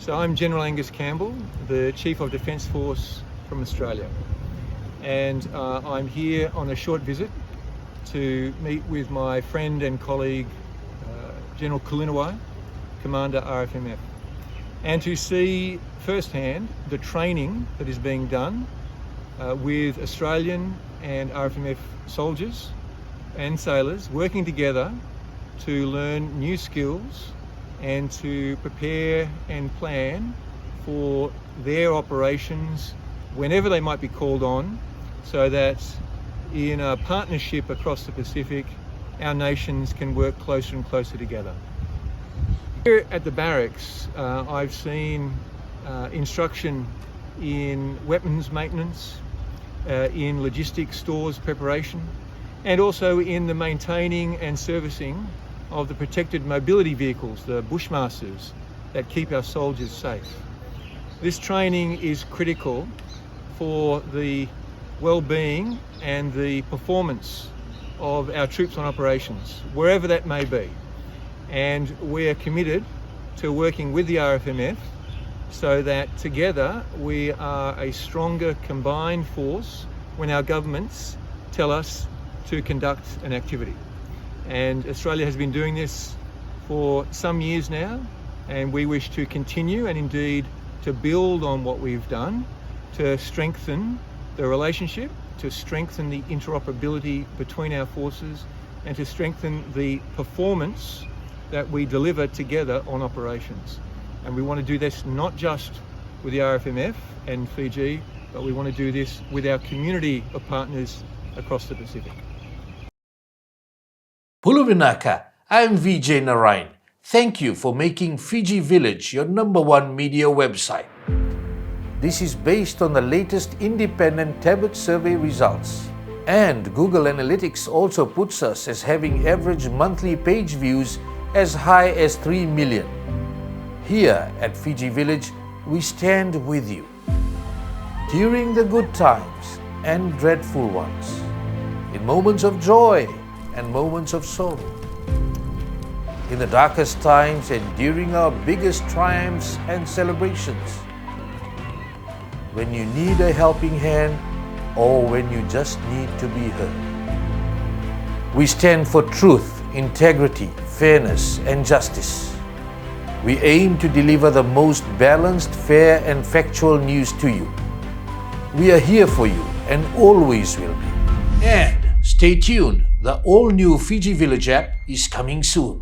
So I'm General Angus Campbell, the Chief of Defence Force from Australia. And I'm here on a short visit to meet with my friend and colleague, General Kulunawai, Commander RFMF, and to see firsthand the training that is being done with Australian and RFMF soldiers and sailors working together to learn new skills and to prepare and plan for their operations whenever they might be called on, so that in a partnership across the Pacific, our nations can work closer and closer together. Here at the barracks, I've seen instruction in weapons maintenance, in logistics stores preparation, and also in the maintaining and servicing of the protected mobility vehicles, the Bushmasters, that keep our soldiers safe. This training is critical for the well-being and the performance of our troops on operations, wherever that may be. And we are committed to working with the RFMF so that together we are a stronger combined force when our governments tell us to conduct an activity. And Australia has been doing this for some years now, and we wish to continue and indeed to build on what we've done to strengthen the relationship, to strengthen the interoperability between our forces, and to strengthen the performance that we deliver together on operations. And we want to do this not just with the RFMF and Fiji, but we want to do this with our community of partners across the Pacific. Puluvinaka, I'm Vijay Narayan. Thank you for making Fiji Village your #1 media website. This is based on the latest independent Tablet survey results. And Google Analytics also puts us as having average monthly page views as high as 3 million. Here at Fiji Village, we stand with you during the good times and dreadful ones, in moments of joy and moments of sorrow, in the darkest times and during our biggest triumphs and celebrations, when you need a helping hand or when you just need to be heard. We stand for truth, integrity, fairness, and justice. We aim to deliver the most balanced, fair, and factual news to you. We are here for you and always will be. And stay tuned, the all-new Fiji Village app is coming soon.